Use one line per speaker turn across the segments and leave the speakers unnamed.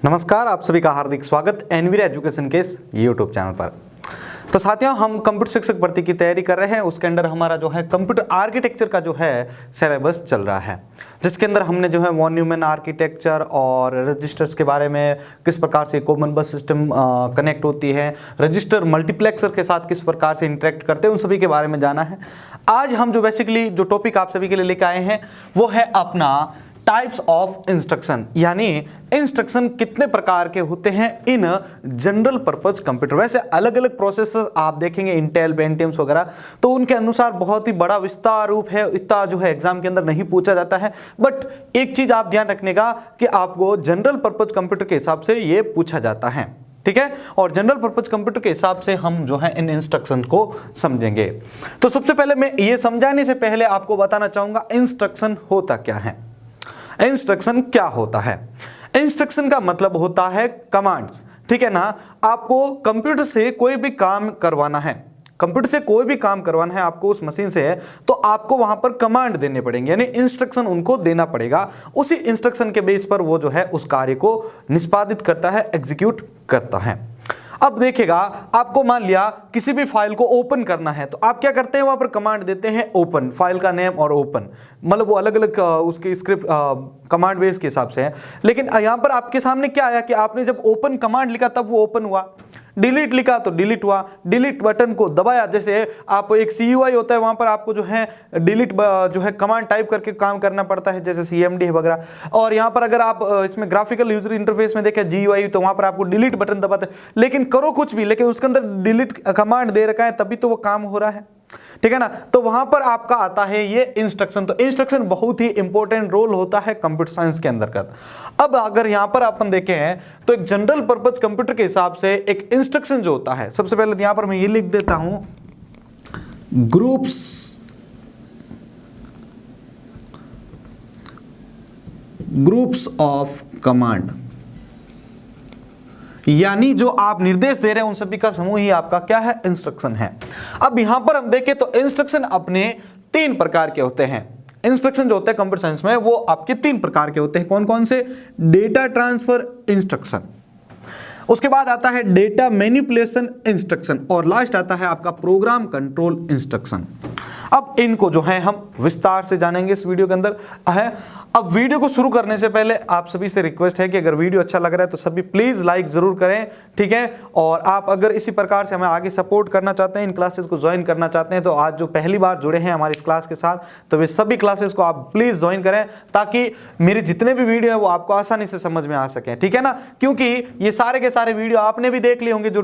नमस्कार, आप सभी का हार्दिक स्वागत एनवीर एजुकेशन के इस यूट्यूब चैनल पर। तो साथियों, हम कंप्यूटर शिक्षक भर्ती की तैयारी कर रहे हैं। उसके अंदर हमारा जो है कंप्यूटर आर्किटेक्चर का जो है सिलेबस चल रहा है, जिसके अंदर हमने जो है वॉन न्यूमैन आर्किटेक्चर और रजिस्टर्स के बारे में, किस प्रकार से कॉमन बस सिस्टम कनेक्ट होती है, रजिस्टर मल्टीप्लेक्सर के साथ किस प्रकार से इंटरेक्ट करते हैं, उन सभी के बारे में जाना है। आज हम जो बेसिकली जो टॉपिक आप सभी के लिए लेकर आए हैं वो है अपना टाइप्स ऑफ इंस्ट्रक्शन, यानी इंस्ट्रक्शन कितने प्रकार के होते हैं इन जनरल पर्पज कंप्यूटर। वैसे अलग अलग प्रोसेसर आप देखेंगे, इंटेल, पेंटियम्स वगैरह, तो उनके अनुसार बहुत ही बड़ा विस्तार रूप है, इतना जो है एग्जाम के अंदर नहीं पूछा जाता है। बट एक चीज आप ध्यान रखने का कि आपको जनरल पर्पज कंप्यूटर के हिसाब से ये पूछा जाता है, ठीक है। और जनरल पर्पज कंप्यूटर के हिसाब से हम जो है इन इंस्ट्रक्शन को समझेंगे। तो सबसे पहले मैं ये समझाने से पहले आपको बताना चाहूंगा इंस्ट्रक्शन होता क्या है। इंस्ट्रक्शन क्या होता है? इंस्ट्रक्शन का मतलब होता है कमांड्स, ठीक है ना। आपको कंप्यूटर से कोई भी काम करवाना है, कंप्यूटर से कोई भी काम करवाना है आपको उस मशीन से है, तो आपको वहां पर कमांड देने पड़ेंगे, यानी इंस्ट्रक्शन उनको देना पड़ेगा। उसी इंस्ट्रक्शन के बेस पर वो जो है उस कार्य को निष्पादित करता है, एग्जीक्यूट करता है। अब देखिएगा, आपको मान लिया किसी भी फाइल को ओपन करना है, तो आप क्या करते हैं, वहां पर कमांड देते हैं ओपन, फाइल का नेम और ओपन, मतलब वो अलग अलग उसके स्क्रिप्ट कमांड बेस के हिसाब से है। लेकिन यहां पर आपके सामने क्या आया कि आपने जब ओपन कमांड लिखा तब वो ओपन हुआ, डिलीट लिखा तो डिलीट हुआ, डिलीट बटन को दबाया, जैसे आप एक CUI होता है वहां पर आपको जो है डिलीट जो है कमांड टाइप करके काम करना पड़ता है, जैसे CMD है वगैरह। और यहां पर अगर आप इसमें ग्राफिकल यूजर इंटरफेस में देखें GUI, तो वहां पर आपको डिलीट बटन दबाते हैं, लेकिन करो कुछ भी, लेकिन उसके अंदर डिलीट कमांड दे रखा है तभी तो वो काम हो रहा है, ठीक है ना। तो वहां पर आपका आता है ये इंस्ट्रक्शन। तो इंस्ट्रक्शन बहुत ही इंपॉर्टेंट रोल होता है कंप्यूटर साइंस के अंदर का। अब अगर यहां पर अपन देखें हैं तो एक जनरल पर्पज कंप्यूटर के हिसाब से एक इंस्ट्रक्शन जो होता है, सबसे पहले यहां पर मैं ये लिख देता हूं, ग्रुप्स ऑफ कमांड, यानी जो आप निर्देश दे रहे हैं उन सभी का समूह ही आपका क्या है, इंस्ट्रक्शन है। अब यहां पर हम देखें तो इंस्ट्रक्शन अपने 3 प्रकार के होते हैं। इंस्ट्रक्शन जो होते हैं कंप्यूटर साइंस में वो आपके 3 प्रकार के होते हैं। कौन कौन से? डेटा ट्रांसफर इंस्ट्रक्शन, उसके बाद आता है डेटा मैनिपुलेशन इंस्ट्रक्शन, और लास्ट आता है आपका प्रोग्राम कंट्रोल इंस्ट्रक्शन। अब इनको जो है हम विस्तार से जानेंगे इस वीडियो के अंदर है। अब वीडियो को शुरू करने से पहले आप सभी से रिक्वेस्ट है कि अगर वीडियो अच्छा लग रहा है तो सभी प्लीज लाइक जरूर करें, ठीक है। और आप अगर इसी प्रकार से हमें आगे सपोर्ट करना चाहते हैं, इन क्लासेस को ज्वाइन करना चाहते हैं, तो आज जो पहली बार जुड़े हैं हमारी इस क्लास के साथ, तो वे सभी क्लासेस को आप प्लीज ज्वाइन करें, ताकि मेरे जितने भी वीडियो है वो आपको आसानी से समझ में आ सके, ठीक है ना। क्योंकि ये सारे के सारे वीडियो आपने भी देख लिए होंगे, जो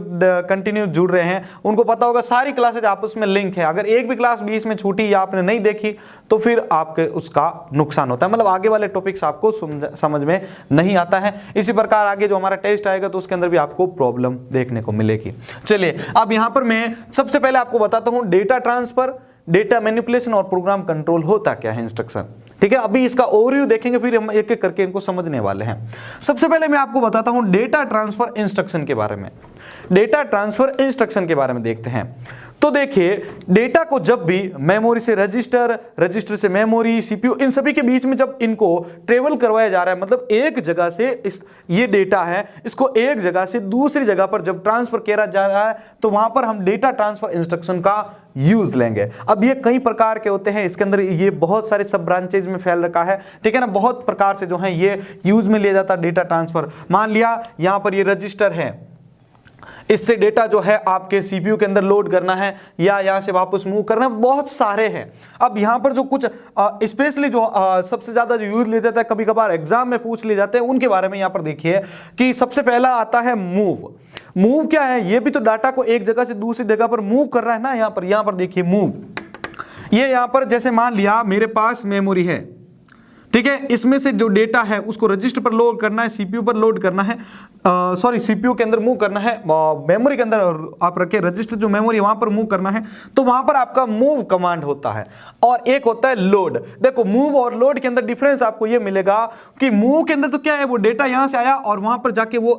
कंटिन्यू जुड़ रहे हैं उनको पता होगा सारी क्लासेज आपस में लिंक है। अगर एक भी क्लास बीच में छूटी या आपने नहीं देखी तो फिर आपके उसका नुकसान होता है, मतलब आगे वाले टॉपिक्स आपको समझ में नहीं आता है। इसी प्रकार आगे जो हमारा टेस्ट आएगा तो उसके अंदर भी आपको प्रॉब्लम देखने को मिलेगी। चलिए, अब यहां पर मैं सबसे पहले आपको बताता हूं डेटा ट्रांसफर, डेटा मैनिपुलेशन और प्रोग्राम कंट्रोल होता क्या है इंस्ट्रक्शन, ठीक है। अभी इसका ओवरव्यू देखेंगे, फिर हम एक एक करके इनको समझने वाले हैं। सबसे पहले मैं आपको बताता हूं डेटा ट्रांसफर इंस्ट्रक्शन के बारे में। डेटा ट्रांसफर इंस्ट्रक्शन के बारे में देखते हैं। तो देखिए, डेटा को जब भी मेमोरी से रजिस्टर, रजिस्टर से मेमोरी, CPU, इन सभी के बीच में जब इनको ट्रेवल करवाया जा रहा है, मतलब एक जगह से ये डेटा है, इसको एक जगह से दूसरी जगह पर जब ट्रांसफर किया जा रहा है, तो वहां पर हम डेटा ट्रांसफर इंस्ट्रक्शन का यूज लेंगे। अब ये कई प्रकार के होते हैं, इसके अंदर ये बहुत सारे सब ब्रांचेज में फैल रखा है, ठीक है ना। बहुत प्रकार से जो है ये यूज में लिया जाता है डेटा ट्रांसफर। मान लिया यहां पर ये रजिस्टर है, इससे डेटा जो है आपके CPU के अंदर लोड करना है या यहां से वापस मूव करना है, बहुत सारे हैं। अब यहां पर जो कुछ स्पेशली जो सबसे ज्यादा जो यूज ले जाता है, कभी कभार एग्जाम में पूछ ले जाते हैं, उनके बारे में यहां पर देखिए कि सबसे पहला आता है मूव। मूव क्या है? ये भी तो डाटा को एक जगह से दूसरी जगह पर मूव कर रहा है ना। यहां पर देखिए मूव, ये यहां पर जैसे मान लिया मेरे पास मेमोरी है, ठीक है, इसमें से जो डेटा है उसको रजिस्टर पर लोड करना है, CPU पर लोड करना है, CPU के अंदर मूव करना है, मेमोरी के अंदर आप रखे रजिस्टर जो मेमोरी वहां पर मूव करना है, तो वहां पर आपका मूव कमांड होता है। और एक होता है लोड। देखो, मूव और लोड के अंदर डिफरेंस आपको ये मिलेगा कि मूव के अंदर तो क्या है, वो डेटा यहां से आया और वहां पर जाके वो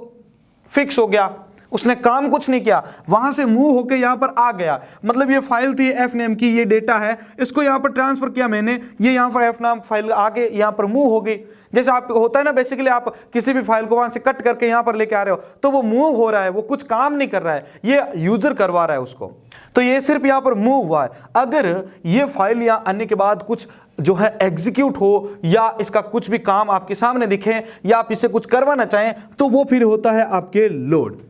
फिक्स हो गया, उसने काम कुछ नहीं किया, वहां से मूव होके यहां पर आ गया। मतलब ये फाइल थी एफ नेम की, ये डेटा है, इसको यहां पर ट्रांसफर किया मैंने, ये यहां पर एफ नाम फाइल आगे यहां पर मूव हो गई। जैसे आप होता है ना, बेसिकली आप किसी भी फाइल को वहां से कट करके यहां पर लेके आ रहे हो तो वो मूव हो रहा है, वो कुछ काम नहीं कर रहा है, ये यूजर करवा रहा है उसको। तो ये सिर्फ यहां पर मूव हुआ है। अगर ये फाइल यहां आने के बाद कुछ जो है एग्जीक्यूट हो या इसका कुछ भी काम आपके सामने दिखे या आप इसे कुछ करवाना चाहें तो वो फिर होता है आपके लोड।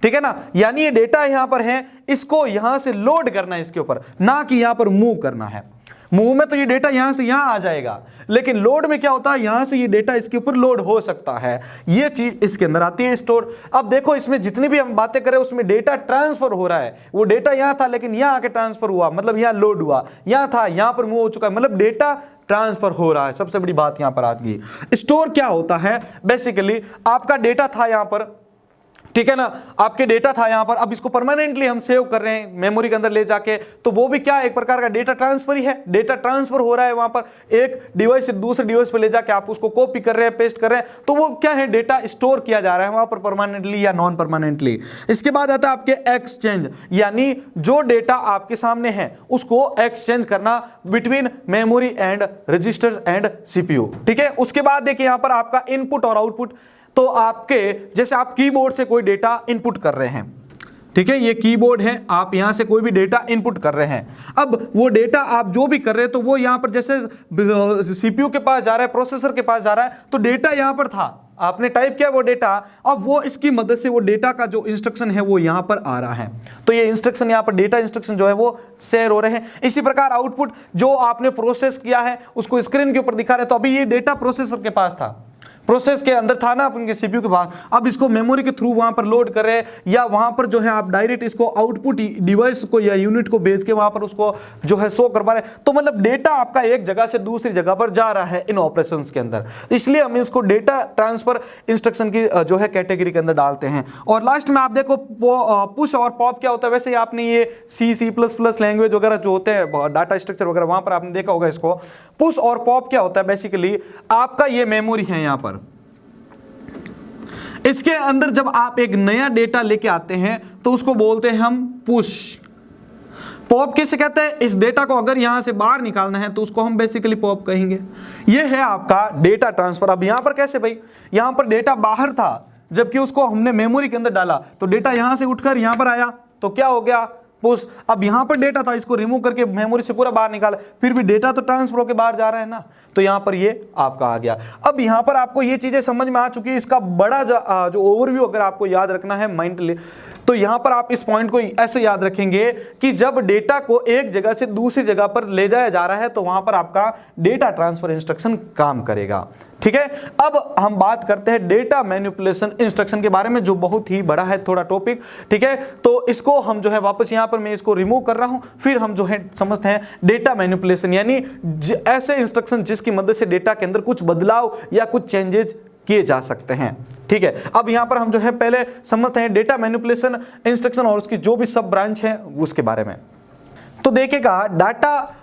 ठीक है ना, यानी ये डेटा यहां पर है, इसको यहां से लोड करना है इसके ऊपर, ना कि यहां पर मूव करना है। मूव में तो ये डेटा यहां से यहां आ जाएगा, लेकिन लोड में क्या होता है, यहां से ये डेटा इसके ऊपर लोड हो सकता है, ये चीज इसके अंदर आती है स्टोर। अब देखो इसमें जितनी भी हम बातें करें उसमें डेटा ट्रांसफर हो रहा है, वो डेटा यहां था लेकिन यहां आके ट्रांसफर हुआ, मतलब यहां लोड हुआ, यहां था यहां पर मूव हो चुका है, मतलब डेटा ट्रांसफर हो रहा है। सबसे बड़ी बात यहां पर आती है। स्टोर क्या होता है, बेसिकली आपका डेटा था यहां पर, ठीक है ना, आपके डेटा था यहां पर, अब इसको परमानेंटली हम सेव कर रहे हैं मेमोरी के अंदर ले जाके, तो वो भी क्या एक प्रकार का डेटा ट्रांसफर ही है। डेटा ट्रांसफर हो रहा है वहां पर, एक डिवाइस से दूसरे डिवाइस पे ले जाके आप उसको कॉपी कर रहे हैं, पेस्ट कर रहे हैं, तो वो क्या है, डेटा स्टोर किया जा रहा है वहां पर परमानेंटली या नॉन परमानेंटली। इसके बाद आता है आपके एक्सचेंज, यानी जो डेटा आपके सामने है उसको एक्सचेंज करना between memory and registers and CPU. ठीक है, उसके बाद देखिए यहां पर आपका इनपुट और आउटपुट। तो आपके जैसे आप कीबोर्ड से कोई डेटा इनपुट कर रहे हैं, ठीक है, ये कीबोर्ड है, आप यहां से कोई भी डेटा इनपुट कर रहे हैं। अब वो डेटा आप जो भी कर रहे हैं तो वो यहां पर जैसे सीपीयू के पास जा रहा है, प्रोसेसर के पास जा रहा है, तो डेटा यहां पर था, आपने टाइप किया वो डेटा, अब वो इसकी मदद से वो डेटा का जो इंस्ट्रक्शन है वो यहां पर आ रहा है। तो ये इंस्ट्रक्शन यहां पर डेटा इंस्ट्रक्शन जो है वो शेयर हो रहे हैं। इसी प्रकार आउटपुट जो आपने प्रोसेस किया है उसको स्क्रीन के ऊपर दिखा रहे हैं। तो अभी ये डेटा प्रोसेसर के पास था, प्रोसेस के अंदर था ना अपने सीपीयू के पास, अब इसको मेमोरी के थ्रू वहां पर लोड कर रहे हैं, या वहां पर जो है आप डायरेक्ट इसको आउटपुट डिवाइस को या यूनिट को भेज के वहां पर उसको जो है शो करवा रहे हैं। तो मतलब डेटा आपका एक जगह से दूसरी जगह पर जा रहा है इन ऑपरेशंस के अंदर, इसलिए हम इसको डेटा ट्रांसफर इंस्ट्रक्शन की जो है कैटेगरी के अंदर डालते हैं। और लास्ट में आप देखो पुश और पॉप क्या होता है। वैसे आपने ये C++ लैंग्वेज वगैरह जो होते हैं डाटा स्ट्रक्चर वगैरह वहां पर आपने देखा होगा इसको। पुश और पॉप क्या होता है, बेसिकली आपका ये मेमोरी है यहां पर, इसके अंदर जब आप एक नया डेटा लेके आते हैं तो उसको बोलते हैं हम पुश। पॉप कैसे कहते हैं, इस डेटा को अगर यहां से बाहर निकालना है तो उसको हम बेसिकली पॉप कहेंगे। ये है आपका डेटा ट्रांसफर। अब यहां पर कैसे भाई, यहां पर डेटा बाहर था जबकि उसको हमने मेमोरी के अंदर डाला, तो डेटा यहां से उठकर यहां पर आया, तो क्या हो गया, पुश। अब यहां पर डेटा था, इसको रिमूव करके मेमोरी से पूरा बाहर निकाला, फिर भी डेटा तो ट्रांसफर होकर बाहर जा रहा है ना, तो यहां पर ये आपका आ गया। अब यहां पर आपको ये चीजें समझ में आ चुकी है। इसका बड़ा जो ओवरव्यू अगर आपको याद रखना है माइंडली, तो यहां पर आप इस पॉइंट को ऐसे याद रखेंगे कि जब डेटा को एक जगह से दूसरी जगह पर ले जाया जा रहा है तो वहां पर आपका डेटा ट्रांसफर इंस्ट्रक्शन काम करेगा। ठीक है, अब हम बात करते हैं डेटा मैनिपुलेशन इंस्ट्रक्शन के बारे में, जो बहुत ही बड़ा है थोड़ा टॉपिक। ठीक है, तो इसको हम जो है वापस यहां पर मैं इसको रिमूव कर रहा हूं, फिर हम जो है समझते हैं डेटा मैनिपुलेशन, यानी ऐसे इंस्ट्रक्शन जिसकी मदद से डेटा के अंदर कुछ बदलाव या कुछ चेंजेस किए जा सकते हैं। ठीक है, अब यहां पर हम जो है पहले समझते हैं डेटा मैनिपुलेशन इंस्ट्रक्शन और उसकी जो भी सब ब्रांच है उसके बारे में। तो देखिएगा, डाटा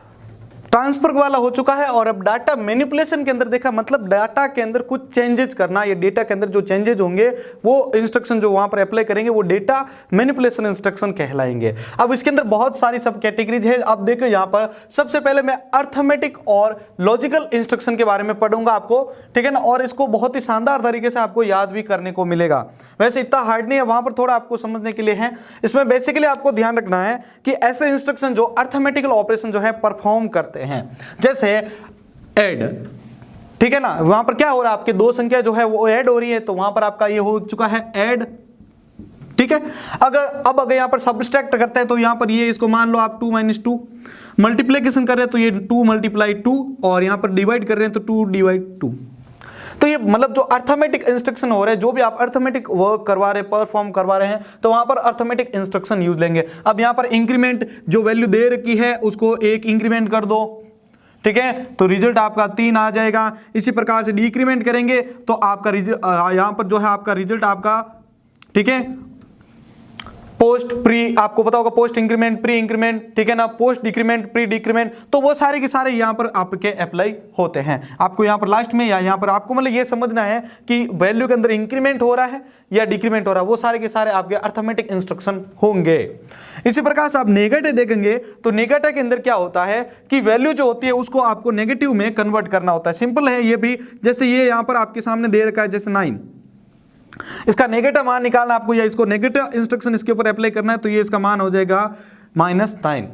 ट्रांसफर वाला हो चुका है और अब डाटा मैनिपुलेशन के अंदर देखा, मतलब डाटा के अंदर कुछ चेंजेस करना, या डेटा के अंदर जो चेंजेस होंगे वो इंस्ट्रक्शन जो वहां पर अप्लाई करेंगे वो डेटा मैनिपुलेशन इंस्ट्रक्शन कहलाएंगे। अब इसके अंदर बहुत सारी सब कैटेगरीज है। अब देखो यहां पर सबसे पहले मैं अर्थमेटिक और लॉजिकल इंस्ट्रक्शन के बारे में पढ़ूंगा आपको, ठीक है ना, और इसको बहुत ही शानदार तरीके से आपको याद भी करने को मिलेगा। वैसे इतना हार्ड नहीं है, वहां पर थोड़ा आपको समझने के लिए है। इसमें बेसिकली आपको ध्यान रखना है कि ऐसे इंस्ट्रक्शन जो अर्थमेटिकल ऑपरेशन जो है परफॉर्म करते हैं, जैसे ऐड, ठीक है ना, वहां पर क्या हो रहा है, आपके दो संख्या जो है वो ऐड हो रही है, तो वहां पर आपका ये हो चुका है ऐड। ठीक है, अगर यहां पर सब्ट्रैक्ट करते हैं तो यहां पर ये इसको मान लो आप 2 - 2, मल्टीप्लिकेशन कर रहे हैं तो ये 2 × 2, और यहां पर डिवाइड कर रहे हैं तो 2 / 2। तो ये मतलब जो अर्थमेटिक इंस्ट्रक्शन हो रहे हैं, जो भी आप अर्थमेटिक वर्क करवा रहे हैं, परफॉर्म करवा रहे हैं, तो वहां पर अर्थमेटिक इंस्ट्रक्शन यूज लेंगे। अब यहां पर इंक्रीमेंट जो वैल्यू दे रखी है उसको 1 इंक्रीमेंट कर दो, ठीक है, तो रिजल्ट आपका 3 आ जाएगा। इसी प्रकार से डिक्रीमेंट करेंगे तो आपका यहां पर जो है आपका रिजल्ट आपका, ठीक है, पोस्ट प्री, आपको पता होगा पोस्ट इंक्रीमेंट प्री इंक्रीमेंट, ठीक है ना, पोस्ट डिक्रीमेंट प्री डिक्रीमेंट, तो वो सारे के सारे यहाँ पर आपके अप्लाई होते हैं। आपको यहाँ पर लास्ट में या यहाँ पर आपको मतलब ये समझना है कि वैल्यू के अंदर इंक्रीमेंट हो रहा है या डिक्रीमेंट हो रहा है, वो सारे के सारे आपके अर्थमेटिक इंस्ट्रक्शन होंगे। इसी प्रकार से आप नेगेटिव देखेंगे तो नेगेटिव के अंदर क्या होता है कि वैल्यू जो होती है उसको आपको नेगेटिव में कन्वर्ट करना होता है। सिंपल है ये भी, जैसे ये यहाँ पर आपके सामने दे रखा है जैसे 9, इसका नेगेटिव मान निकालना आपको या इसको नेगेटिव इंस्ट्रक्शन इसके ऊपर अप्लाई करना है, तो ये इसका मान हो जाएगा -9,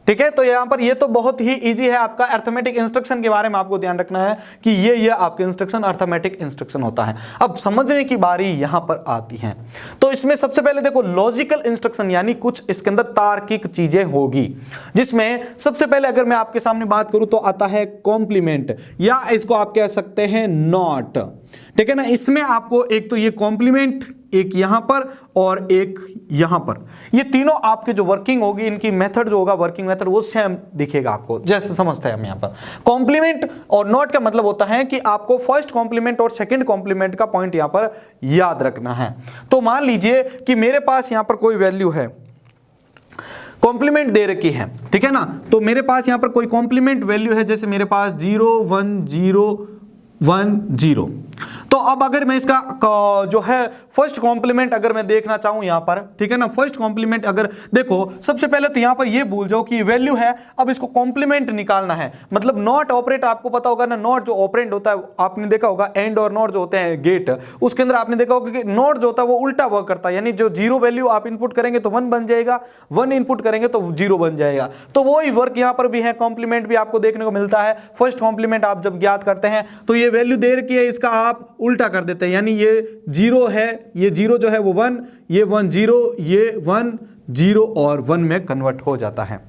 ठीक है। तो यहां पर ये तो बहुत ही इजी है। आपका अर्थमेटिक इंस्ट्रक्शन के बारे में आपको ध्यान रखना है कि ये आपके इंस्ट्रक्शन अर्थमेटिक इंस्ट्रक्शन होता है। अब समझने की बारी यहां पर आती है। तो इसमें सबसे पहले देखो लॉजिकल इंस्ट्रक्शन, यानी कुछ इसके अंदर तार्किक चीजें होगी, जिसमें सबसे पहले अगर मैं आपके सामने बात करूं तो आता है कॉम्प्लीमेंट, या इसको आप कह सकते हैं नॉट, ठीक है ना। इसमें आपको एक तो ये कॉम्प्लीमेंट, एक यहां पर और एक यहां पर, ये तीनों आपके जो वर्किंग होगी, इनकी मेथड जो होगा वर्किंग मेथड वो सेम दिखेगा आपको, जैसे समझते हैं हम यहां पर। कॉम्प्लीमेंट और नॉट का मतलब होता है कि आपको फर्स्ट कॉम्प्लीमेंट और सेकंड कॉम्प्लीमेंट का पॉइंट यहां पर याद रखना है। तो मान लीजिए कि मेरे पास यहां पर कोई वैल्यू है, कॉम्प्लीमेंट दे रखी है, ठीक है ना, तो मेरे पास यहां पर कोई कॉम्प्लीमेंट वैल्यू है, जैसे मेरे पास 0 1 0 1 0। तो अब अगर मैं इसका जो है फर्स्ट कॉम्प्लीमेंट अगर मैं देखना चाहूं यहां पर, ठीक है ना, फर्स्ट कॉम्प्लीमेंट अगर देखो, सबसे पहले तो यहां पर ये भूल जाओ कि वैल्यू है, अब इसको कॉम्प्लीमेंट निकालना है। मतलब नॉट ऑपरेट आपको पता होगा ना, नॉट जो ऑपरेंड होता है आपने देखा होगा, एंड और नॉट जो होते हैं गेट, उसके अंदर आपने देखा होगा कि नॉट जो होता है वो उल्टा वर्क करता है, यानी जो 0 वैल्यू आप इनपुट करेंगे तो 1 बन जाएगा, 1 इनपुट करेंगे तो 0 बन जाएगा। तो वही वर्क यहां पर भी है, कॉम्प्लीमेंट भी आपको देखने को मिलता है। फर्स्ट कॉम्प्लीमेंट आप जब ज्ञात करते हैं तो ये वैल्यू दे रखी है, इसका आप उल्टा कर देते हैं, यानी ये 0 है, ये 0 जो है वो 1, ये 1 0, ये 1 0 और 1 में कन्वर्ट हो जाता है।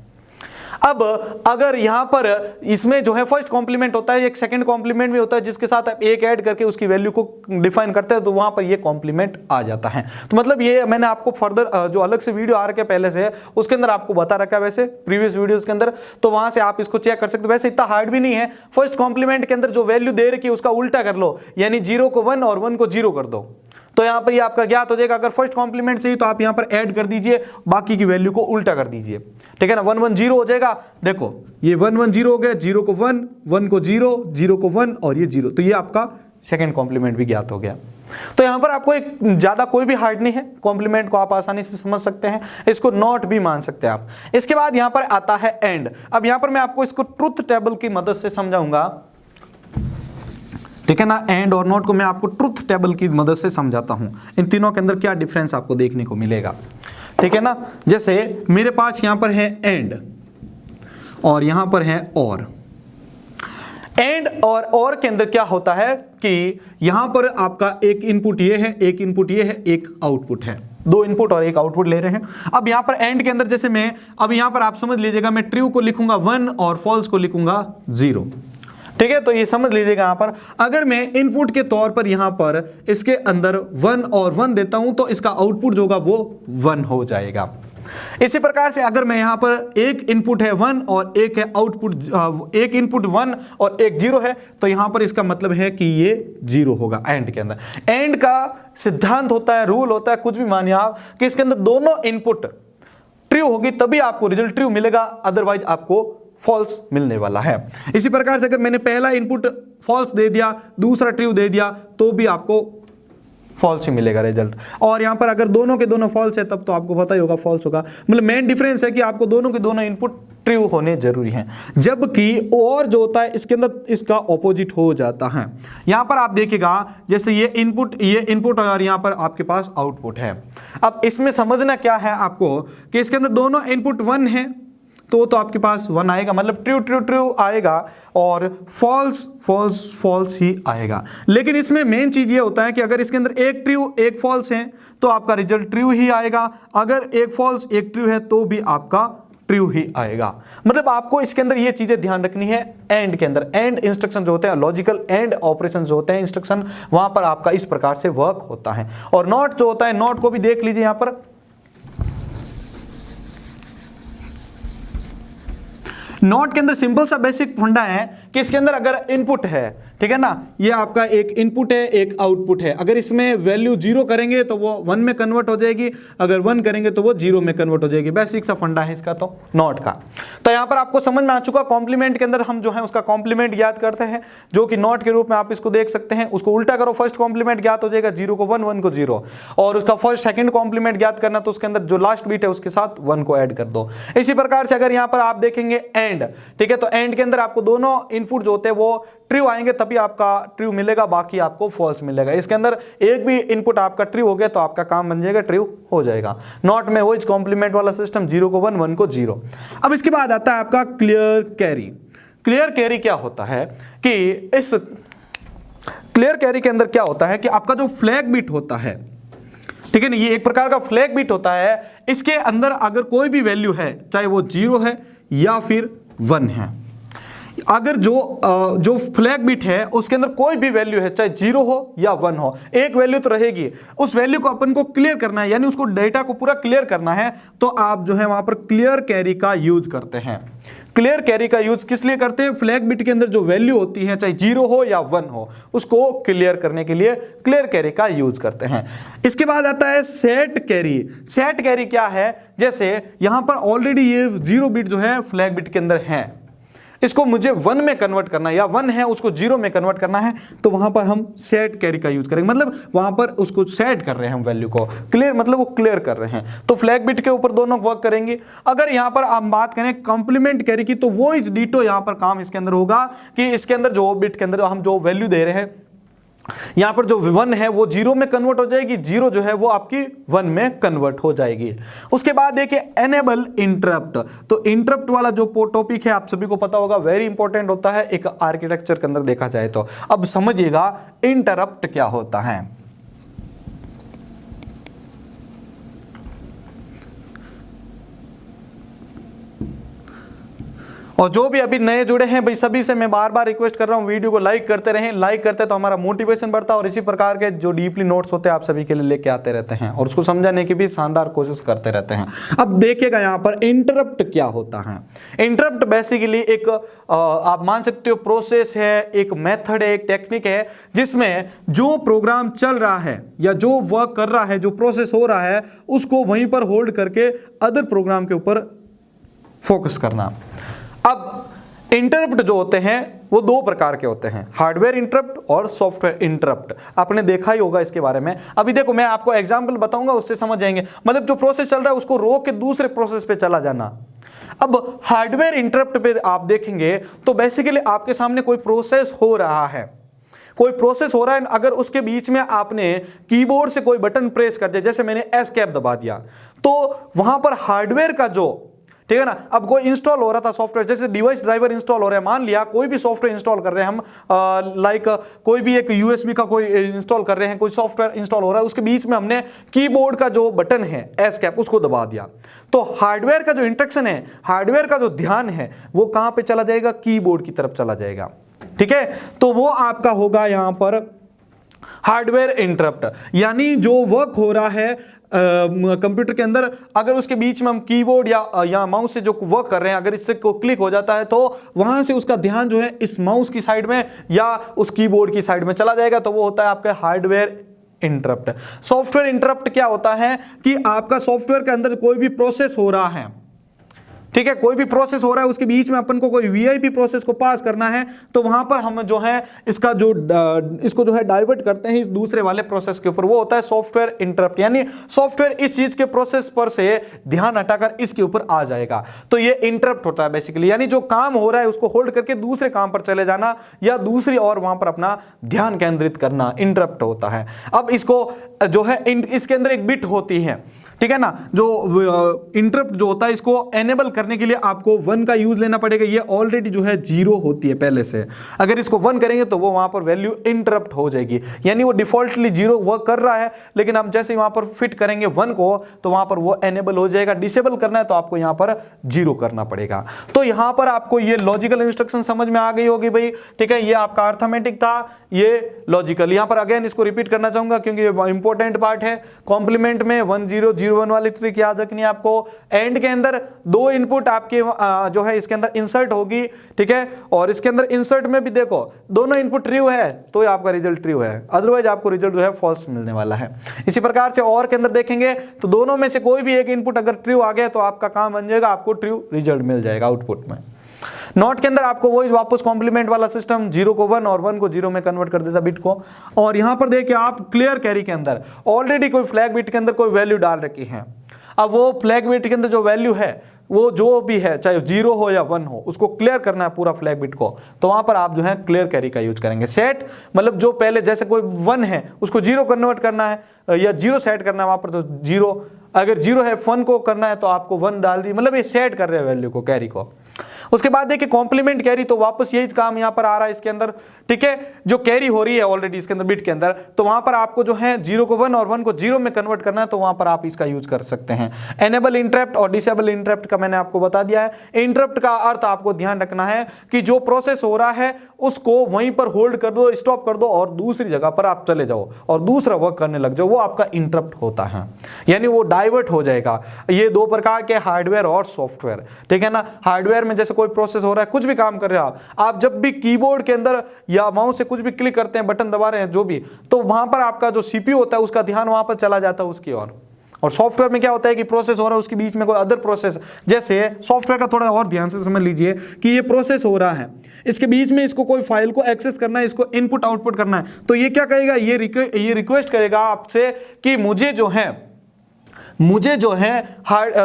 अब अगर यहां पर इसमें जो है फर्स्ट कॉम्प्लीमेंट होता है, एक सेकंड कॉम्प्लीमेंट भी होता है जिसके साथ आप एक ऐड करके उसकी वैल्यू को डिफाइन करते हैं, तो वहां पर ये कॉम्प्लीमेंट आ जाता है। तो मतलब ये मैंने आपको फर्दर जो अलग से वीडियो आ रखा है पहले से, उसके अंदर आपको बता रखा है वैसे प्रीवियस वीडियोस के अंदर, तो वहां से आप इसको चेक कर सकते हो। वैसे इतना हार्ड भी नहीं है, फर्स्ट कॉम्प्लीमेंट के अंदर जो वैल्यू दे रखी है उसका उल्टा कर लो, यानी 0 को 1 और 1 को 0 कर दो, तो यहां पर ये आपका ज्ञात हो जाएगा। अगर फर्स्ट कॉम्प्लीमेंट चाहिए तो आप यहां पर ऐड कर दीजिए, बाकी की वैल्यू को उल्टा कर दीजिए, ठीक है ना। 1 1 0 हो जाएगा, देखो ये 1 1 0 हो गया, 0 को 1, 1 को 0, 0 को 1 और ये 0, तो ये आपका सेकंड कॉम्प्लीमेंट भी ज्ञात हो गया। तो यहां पर आपको एक ज्यादा कोई भी हार्ड नहीं है, कॉम्प्लीमेंट को आप आसानी से समझ सकते हैं, इसको नॉट भी मान सकते हैं आप। इसके बाद यहां पर आता है एंड। अब यहां पर मैं आपको इसको ट्रुथ टेबल की मदद से समझाऊंगा, ठीक है ना। एंड और नॉट को मैं आपको ट्रुथ टेबल की मदद से समझाता हूं, इन तीनों के अंदर क्या डिफरेंस आपको देखने को मिलेगा, ठीक है ना। जैसे मेरे पास यहां पर है एंड और यहां पर है और। एंड और के अंदर क्या होता है कि यहां पर आपका एक इनपुट ये है, एक इनपुट ये है, एक आउटपुट है, 2 इनपुट और एक आउटपुट ले रहे हैं। अब यहां पर एंड के अंदर जैसे मैं अब यहां पर आप समझ लीजिएगा, मैं ट्रू को लिखूंगा 1 और फॉल्स को लिखूंगा 0, ठीक है। तो ये समझ लीजिएगा, यहां पर अगर मैं इनपुट के तौर पर यहां पर इसके अंदर 1 और 1 देता हूं तो इसका आउटपुट जो होगा वो 1 हो जाएगा। इसी प्रकार से अगर मैं यहां पर एक इनपुट है 1 और एक है आउटपुट, एक इनपुट 1 और एक 0 है, तो यहां पर इसका मतलब है कि ये 0 होगा एंड के अंदर। एंड का सिद्धांत होता है, रूल होता है, कुछ भी मानिए आप, कि इसके अंदर दोनों इनपुट ट्रू होगी तभी आपको रिजल्ट ट्रू मिलेगा, अदरवाइज आपको फॉल्स मिलने वाला है। इसी प्रकार से अगर मैंने पहला इनपुट फॉल्स दे दिया, दूसरा ट्रू दे दिया, तो भी आपको फॉल्स ही मिलेगा रिजल्ट। और यहां पर अगर दोनों के दोनों फॉल्स है तब तो आपको पता ही होगा फॉल्स होगा। मतलब मेन डिफरेंस है कि आपको दोनों के दोनों इनपुट ट्रू होने जरूरी हैं, जबकि और जो होता है इसके अंदर इसका ऑपोजिट हो जाता है। यहां पर आप देखिएगा जैसे ये इनपुट और यहां पर आपके पास आउटपुट है। अब इसमें समझना क्या है आपको कि इसके अंदर दोनों इनपुट 1 है तो आपके पास 1 आएगा, मतलब ट्रू ट्रू ट्रू आएगा और फॉल्स फॉल्स फॉल्स ही आएगा। लेकिन इसमें मेन चीज ये होता है कि अगर इसके अंदर एक ट्रू एक फॉल्स है तो आपका रिजल्ट ट्रू ही आएगा, अगर एक फॉल्स एक ट्रू है तो भी आपका ट्रू ही आएगा। मतलब आपको इसके अंदर ये चीजें ध्यान रखनी है। एंड के अंदर एंड इंस्ट्रक्शन जो होते हैं, लॉजिकल एंड ऑपरेशन जो होते हैं इंस्ट्रक्शन, वहां पर आपका इस प्रकार से वर्क होता है। और नॉट जो होता है, नॉट को भी देख लीजिए, यहां पर नॉट के अंदर सिंपल सा बेसिक फंडा है कि इसके अंदर अगर इनपुट है, ठीक है ना, ये आपका एक इनपुट है एक आउटपुट है। अगर इसमें वैल्यू 0 करेंगे तो वो 1 में कन्वर्ट हो जाएगी, अगर 1 करेंगे तो वो 0 में कन्वर्ट हो जाएगी। बेसिक सा फंडा है इसका तो नॉट का। तो यहाँ पर आपको समझ में आ चुका, कॉम्प्लीमेंट के अंदर हम जो है उसका कॉम्प्लीमेंट ज्ञात करते हैं, जो कि नॉट के रूप में आप इसको देख सकते हैं। उसको उल्टा करो, फर्स्ट कॉम्प्लीमेंट ज्ञात हो जाएगा, 0 को 1, 1 को 0, और उसका फर्स्ट सेकंड कॉम्प्लीमेंट ज्ञात करना तो उसके अंदर जो लास्ट बीट है उसके साथ 1 को ऐड कर दो। इसी प्रकार से अगर यहाँ पर आप देखेंगे एंड, ठीक है, तो एंड के अंदर आपको दोनों इनपुट जो होते हैं वो ट्रू आएंगे तभी आपका ट्रू मिलेगा, बाकी आपको फॉल्स मिलेगा। इसके अंदर एक भी इनपुट आपका ट्रू हो गया तो आपका काम बन जाएगा, ट्रू हो जाएगा। नॉट में वो इस कॉम्प्लीमेंट वाला सिस्टम, 0 को 1, 1 को 0। अब इसके बाद आता है आपका क्लियर कैरी। क्लियर कैरी क्या होता है कि इस क्लियर कैरी के अंदर क्या होता है कि आपका जो फ्लैग बिट होता है, ठीक है ना, ये एक प्रकार का फ्लैग बिट होता है। इसके अंदर अगर कोई भी वैल्यू है, चाहे वो 0 है या फिर 1 है, अगर जो फ्लैग बिट है उसके अंदर कोई भी वैल्यू है, चाहे 0 हो या 1 हो, एक वैल्यू तो रहेगी। उस वैल्यू को अपन को क्लियर करना है, यानी उसको डेटा को पूरा क्लियर करना है, तो आप जो है वहां पर क्लियर कैरी का यूज करते हैं। क्लियर कैरी का यूज किस लिए करते हैं? फ्लैग बिट के अंदर जो वैल्यू होती है, चाहे 0 हो या 1 हो, उसको क्लियर करने के लिए क्लियर कैरी का यूज करते हैं। इसके बाद आता है सेट कैरी। सेट कैरी क्या है? जैसे यहां पर ऑलरेडी ये 0 बिट जो है फ्लैग बिट के अंदर है, इसको मुझे 1 में कन्वर्ट करना है, या 1 है उसको 0 में कन्वर्ट करना है, तो वहां पर हम सेट कैरी का यूज करेंगे। मतलब वहां पर उसको सेट कर रहे हैं हम वैल्यू को, क्लियर मतलब वो क्लियर कर रहे हैं, तो फ्लैग बिट के ऊपर दोनों वर्क करेंगे। अगर यहां पर हम बात करें कंप्लीमेंट कैरी की, तो वो इस डीटो यहां पर काम इसके अंदर होगा कि इसके अंदर जो बिट के अंदर हम जो वैल्यू दे रहे हैं, यहां पर जो 1 है वो 0 में कन्वर्ट हो जाएगी, 0 जो है वो आपकी 1 में कन्वर्ट हो जाएगी। उसके बाद देखिए एनेबल इंटरप्ट। तो इंटरप्ट वाला जो टॉपिक है आप सभी को पता होगा, वेरी इंपॉर्टेंट होता है एक आर्किटेक्चर के अंदर देखा जाए तो। अब समझिएगा इंटरप्ट क्या होता है। और जो भी अभी नए जुड़े हैं भाई, सभी से मैं बार बार रिक्वेस्ट कर रहा हूं, वीडियो को लाइक करते रहें। लाइक करते तो हमारा मोटिवेशन बढ़ता है, और इसी प्रकार के जो डीपली नोट्स होते हैं आप सभी के लिए लेके आते रहते हैं, और उसको समझाने की भी शानदार कोशिश करते रहते हैं। अब देखिएगा यहाँ पर इंटरप्ट क्या होता है। इंटरप्ट बेसिकली एक आप मान सकते हो प्रोसेस है, एक मेथड है, एक टेक्निक है, जिसमें जो प्रोग्राम चल रहा है या जो वर्क कर रहा है, जो प्रोसेस हो रहा है, उसको वहीं पर होल्ड करके अदर प्रोग्राम के ऊपर फोकस करना। अब इंटरप्ट जो होते हैं वो 2 प्रकार के होते हैं, हार्डवेयर इंटरप्ट और सॉफ्टवेयर इंटरप्ट। आपने देखा ही होगा इसके बारे में। अभी देखो मैं आपको एग्जांपल बताऊंगा, उससे समझ जाएंगे। मतलब जो प्रोसेस चल रहा है उसको रोक के दूसरे प्रोसेस पे चला जाना। अब हार्डवेयर इंटरप्ट पे आप देखेंगे तो बेसिकली आपके सामने कोई प्रोसेस हो रहा है, कोई प्रोसेस हो रहा है, अगर उसके बीच में आपने कीबोर्ड से कोई बटन प्रेस कर दिया, जैसे मैंने एस्केप दबा दिया, तो वहां पर हार्डवेयर का जो, ठीक है ना, अब कोई इंस्टॉल हो रहा था सॉफ्टवेयर, जैसे डिवाइस ड्राइवर इंस्टॉल हो रहा है, मान लिया कोई भी सॉफ्टवेयर इंस्टॉल कर रहे हैं हम, लाइक कोई भी एक यूएसबी का कोई इंस्टॉल कर रहे हैं, कोई सॉफ्टवेयर इंस्टॉल हो रहा है, उसके बीच में हमने कीबोर्ड का जो बटन है एस्केप उसको दबा दिया, तो हार्डवेयर का जो इंस्ट्रक्शन है, हार्डवेयर का जो ध्यान है वो कहां पे चला जाएगा? कीबोर्ड की तरफ चला जाएगा। ठीक है, तो वो आपका होगा यहां पर हार्डवेयर इंटरप्ट। यानी जो वर्क हो रहा है कंप्यूटर के अंदर, अगर उसके बीच में हम कीबोर्ड या माउस से जो वर्क कर रहे हैं, अगर इससे को क्लिक हो जाता है, तो वहां से उसका ध्यान जो है इस माउस की साइड में या उस कीबोर्ड की साइड में चला जाएगा, तो वो होता है आपका हार्डवेयर इंटरप्ट। सॉफ्टवेयर इंटरप्ट क्या होता है कि आपका सॉफ्टवेयर के अंदर कोई भी प्रोसेस हो रहा है, ठीक है, कोई भी प्रोसेस हो रहा है, उसके बीच में अपन को कोई वीआईपी प्रोसेस को पास करना है, तो वहां पर हम जो है इसको जो है डाइवर्ट करते हैं इस दूसरे वाले प्रोसेस के ऊपर, वो होता है सॉफ्टवेयर इंटरप्ट। यानी सॉफ्टवेयर इस चीज के प्रोसेस पर से ध्यान हटाकर इसके ऊपर आ जाएगा, तो ये इंटरप्ट होता है बेसिकली। यानी जो काम हो रहा है उसको होल्ड करके दूसरे काम पर चले जाना या दूसरी और वहां पर अपना ध्यान केंद्रित करना, इंटरप्ट होता है। अब इसको जो है इसके अंदर एक बिट होती है, ठीक है ना, जो इंटरप्ट जो होता है इसको एनेबल करने के लिए आपको 1 का यूज लेना पड़ेगा। ये ऑलरेडी जो है 0 होती है पहले से, अगर इसको 1 करेंगे तो वो वहां पर वैल्यू इंटरप्ट हो जाएगी। यानी वो डिफॉल्टली 0 वर्क कर रहा है, लेकिन हम जैसे वहां पर फिट करेंगे 1 को, तो वहां पर वो एनेबल हो जाएगा। डिसेबल करना है तो आपको यहां पर 0 करना पड़ेगा। तो यहां पर आपको ये लॉजिकल इंस्ट्रक्शन समझ में आ गई होगी भाई, ठीक है। ये आपका अर्थमेटिक था, ये लॉजिकल। यहां पर अगेन इसको रिपीट करना चाहूंगा क्योंकि ये इंपॉर्टेंट पार्ट है। कॉम्प्लीमेंट में 1 0 0 1 वाली ट्रिक याद रखनी है आपको। एंड के अंदर 2 इनपुट इनपुट आपके जो है इसके अंदर इंसर्ट होगी, ठीक है, और इसके अंदर इंसर्ट में भी देखो दोनों इनपुट ट्रू है तो आपका रिजल्ट ट्रू है, अदरवाइज आपको रिजल्ट जो है फॉल्स मिलने वाला है। इसी प्रकार से और के अंदर देखेंगे तो दोनों में से कोई भी एक इनपुट अगर ट्रू आ गया तो आपका काम बन जाएगा, आपको ट्रू रिजल्ट मिल जाएगा आउटपुट में। नॉट के अंदर आपको वही वापस कॉम्प्लीमेंट वाला सिस्टम, 0 को 1 और 1 को 0 में कन्वर्ट कर देता बिट को। और यहां पर देखिए आप क्लियर कैरी के अंदर ऑलरेडी कोई फ्लैग बिट के अंदर कोई वैल्यू डाल रखी है। अब वो फ्लैग बिट के अंदर जो वैल्यू है वो जो भी है, चाहे 0 हो या 1 हो, उसको क्लियर करना है पूरा फ्लैग बिट को, तो वहां पर आप जो है क्लियर कैरी का यूज करेंगे। सेट मतलब जो पहले जैसे कोई 1 है उसको 0 कन्वर्ट करना है या 0 सेट करना है वहां पर, तो 0 अगर 0 है 1 को करना है तो आपको 1 डाल दी, मतलब ये सेट कर रहे हैं वैल्यू को, कैरी को। उसके बाद देखिए कॉम्प्लीमेंट कैरी, तो वापस यही काम यहां पर आ रहा है इसके अंदर, ठीक है, जो कैरी हो रही है ऑलरेडी इसके अंदर बिट के अंदर, तो वहां पर आपको जो है 0 को 1 और 1 को 0 में कन्वर्ट करना है, तो वहां पर आप इसका यूज कर सकते हैं। एनेबल इंटरप्ट और डिसेबल इंटरप्ट का मैंने आपको बता दिया है। इंटरप्ट का अर्थ आपको ध्यान रखना है कि जो प्रोसेस हो रहा है उसको वहीं पर होल्ड कर दो, स्टॉप कर दो और दूसरी जगह पर आप चले जाओ और दूसरा वर्क करने लग जाओ, वो आपका इंटरप्ट होता है, यानी वो डाइवर्ट हो जाएगा। ये दो प्रकार के हार्डवेयर और सॉफ्टवेयर, ठीक है ना। हार्डवेयर में जैसे कोई प्रोसेस हो रहा है, कुछ भी काम कर रहे हो आप जब भी कीबोर्ड के अंदर या माउस से कुछ भी क्लिक करते हैं, बटन दबा रहे हैं जो भी, तो वहां पर आपका जो सीपीयू होता है उसका ध्यान वहां पर चला जाता है उसकी ओर। और सॉफ्टवेयर में क्या होता है कि प्रोसेस हो रहा है उसके बीच में कोई अदर प्रोसेस, जैसे सॉफ्टवेयर का थोड़ा और ध्यान से समझ लीजिए कि ये प्रोसेस हो रहा है, इसके बीच में इसको कोई फाइल को एक्सेस करना है, इसको इनपुट आउटपुट करना है, तो ये क्या करेगा, ये रिक्वेस्ट करेगा आपसे कि मुझे जो है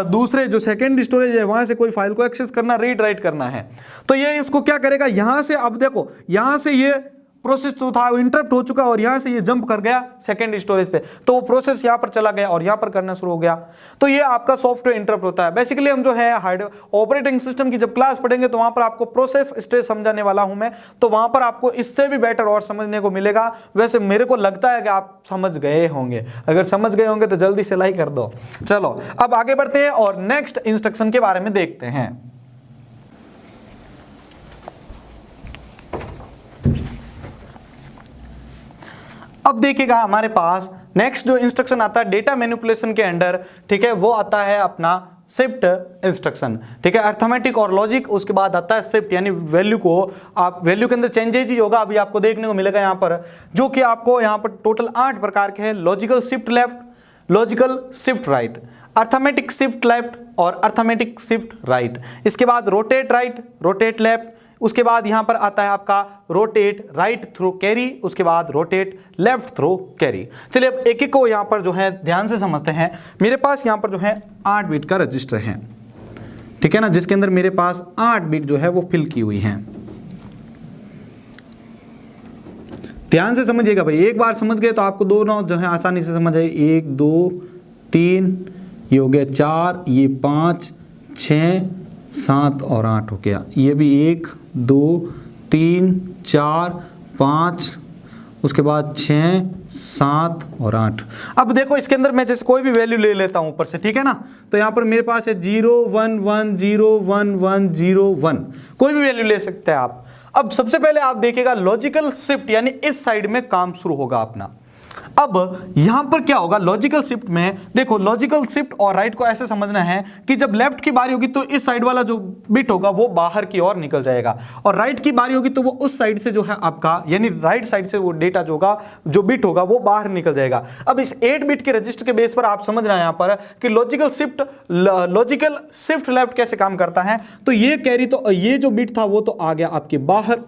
दूसरे जो सेकेंड स्टोरेज है वहां से कोई फाइल को एक्सेस करना, रीड राइट करना है। तो ये इसको क्या करेगा, यहां से, अब देखो यहां से ये प्रोसेस तो था वो इंटरप्ट हो चुका और यहां से ये जंप कर गया सेकेंड स्टोरेज पे, तो वो प्रोसेस यहां पर चला गया और यहां पर करना शुरू हो गया। तो ये आपका सॉफ्टवेयर इंटरप्ट होता है। बेसिकली हम जो है हार्डवेयर ऑपरेटिंग सिस्टम की जब क्लास पढ़ेंगे तो वहां पर आपको प्रोसेस स्टेज समझाने वाला हूं मैं, तो वहां पर आपको इससे भी बेटर और समझने को मिलेगा। वैसे मेरे को लगता है कि आप समझ गए होंगे, अगर समझ गए होंगे तो जल्दी से लाइक कर दो। चलो अब आगे बढ़ते हैं और नेक्स्ट इंस्ट्रक्शन के बारे में देखते हैं। अब देखिएगा हमारे पास नेक्स्ट जो इंस्ट्रक्शन आता है डेटा मैनिपुलेशन के अंडर, ठीक है, वो आता है अपना शिफ्ट इंस्ट्रक्शन, ठीक है, अर्थमेटिक और लॉजिक। उसके बाद आता है शिफ्ट, यानी वैल्यू को आप वैल्यू के अंदर चेंजेज ही होगा, अभी आपको देखने को मिलेगा यहाँ पर, जो कि आपको यहाँ पर टोटल 8 प्रकार के हैं। Logical shift left, logical shift right, arithmetic shift left और अर्थमेटिक शिफ्ट राइट। इसके बाद रोटेट राइट, रोटेट लेफ्ट। उसके बाद यहां पर आता है आपका रोटेट राइट थ्रू कैरी, उसके बाद रोटेट लेफ्ट थ्रू कैरी। चलिए अब एक एक को यहां पर जो है ध्यान से समझते हैं। मेरे पास यहां पर जो है 8 बिट का रजिस्टर है, ठीक है ना, जिसके अंदर मेरे पास 8 बिट जो है वो फिल की हुई है। ध्यान से समझिएगा भाई, एक बार समझ गए तो आपको दोनों जो है आसानी से समझ आए। 1 2 3 ये हो गया 4, ये 5 6 7 और 8 हो गया। ये भी 1 2 3 4 5, उसके बाद 6 7 और 8। अब देखो इसके अंदर मैं जैसे कोई भी वैल्यू ले लेता हूं ऊपर से, ठीक है ना, तो यहां पर मेरे पास है 0 1 1 0 1 1 0 1, कोई भी वैल्यू ले सकते हैं आप। अब सबसे पहले आप देखिएगा लॉजिकल शिफ्ट, यानी इस साइड में काम शुरू होगा अपना। अब यहां पर क्या होगा, लॉजिकल शिफ्ट में देखो, लॉजिकल शिफ्ट और राइट को ऐसे समझना है कि जब लेफ्ट की बारी होगी तो इस साइड वाला जो बिट होगा वो बाहर की ओर निकल जाएगा, और राइट की बारी होगी तो वो उस साइड से जो है आपका, यानी राइट साइड से वो डेटा जो होगा, जो बिट होगा वो बाहर निकल जाएगा। अब इस 8 बिट के रजिस्टर के बेस पर आप समझ रहे हैं यहां पर कि लॉजिकल शिफ्ट लेफ्ट कैसे काम करता है। तो ये कैरी, तो ये जो बिट था वो तो आ गया आपके बाहर,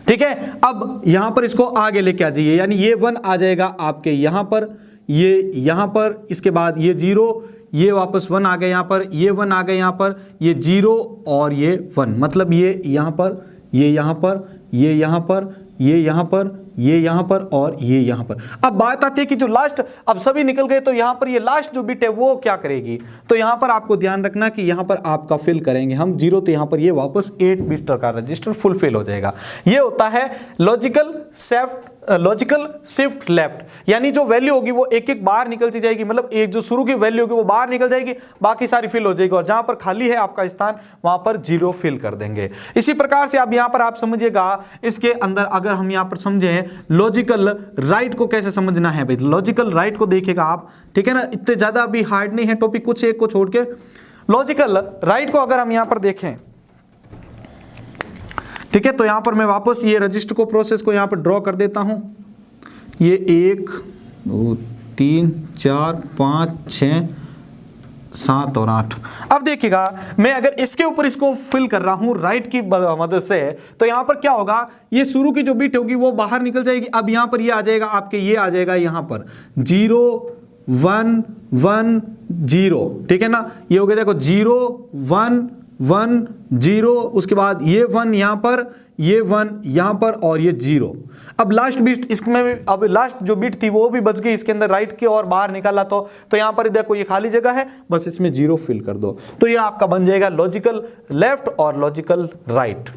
ठीक है। अब यहां पर इसको आगे लेके आ जाइए, यानी ये 1 आ जाएगा आपके यहां पर, ये यहां पर, इसके बाद ये 0, ये वापस 1 आ गया यहां पर, ये 1 आ गया यहां पर, ये 0 और ये 1, मतलब ये यहां पर, ये यहां पर, ये यहां पर, ये यहां पर, ये यहां पर और ये यहां पर। अब बात आती है कि जो लास्ट, अब सभी निकल गए तो यहां पर ये लास्ट जो बिट है वो क्या करेगी, तो यहां पर आपको ध्यान रखना कि यहां पर आपका फिल करेंगे हम 0, तो यहां पर ये वापस 8 बिट का रजिस्टर फुलफिल हो जाएगा। ये होता है लॉजिकल शिफ्ट लेफ्ट, यानी जो वैल्यू होगी वो एक एक बाहर निकलती जाएगी, मतलब एक जो शुरू की वैल्यू होगी वो बाहर निकल जाएगी, बाकी सारी फिल हो जाएगी, और जहां पर खाली है आपका स्थान वहां पर 0 फिल कर देंगे। इसी प्रकार से अब यहां पर आप समझिएगा, इसके अंदर अगर हम यहां पर समझे लॉजिकल राइट को कैसे समझना है भाई, लॉजिकल राइट को देखिएगा आप, ठीक है ना, इतने ज्यादा अभी हार्ड नहीं है टॉपिक, कुछ एक को छोड़ के। लॉजिकल राइट को अगर हम यहां पर देखें, ठीक है, तो यहां पर मैं वापस ये रजिस्टर को प्रोसेस को यहां पर ड्रॉ कर देता हूं। ये 1 2 3 4 5 6 7 और 8। अब देखिएगा मैं अगर इसके ऊपर इसको फिल कर रहा हूं राइट की मदद से, तो यहां पर क्या होगा, ये शुरू की जो बिट होगी वो बाहर निकल जाएगी। अब यहां पर ये आ जाएगा आपके, ये आ जाएगा यहां पर 0 1 1 0, ठीक है ना, ये हो गया देखो 0 1 1 0, उसके बाद ये 1 यहां पर, ये 1 यहां पर और ये 0। अब लास्ट बिट इसमें भी, अब लास्ट जो बिट थी वो भी बच गई इसके अंदर, राइट की और बाहर निकाला तो यहां पर देखो ये खाली जगह है, बस इसमें 0 फिल कर दो, तो ये आपका बन जाएगा लॉजिकल लेफ्ट और लॉजिकल राइट।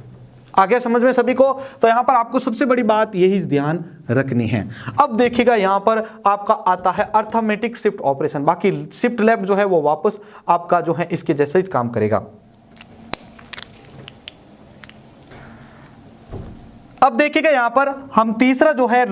आगे समझ में सभी को? तो यहां पर आपको सबसे बड़ी बात यही ध्यान रखनी है। अब देखिएगा यहां पर आपका आता है अर्थमेटिक शिफ्ट ऑपरेशन। बाकी शिफ्ट लेफ्ट जो है वो वापस आपका जो है इसके जैसे ही काम करेगा। अब देखिएगा यहां पर हम तीसरा जो है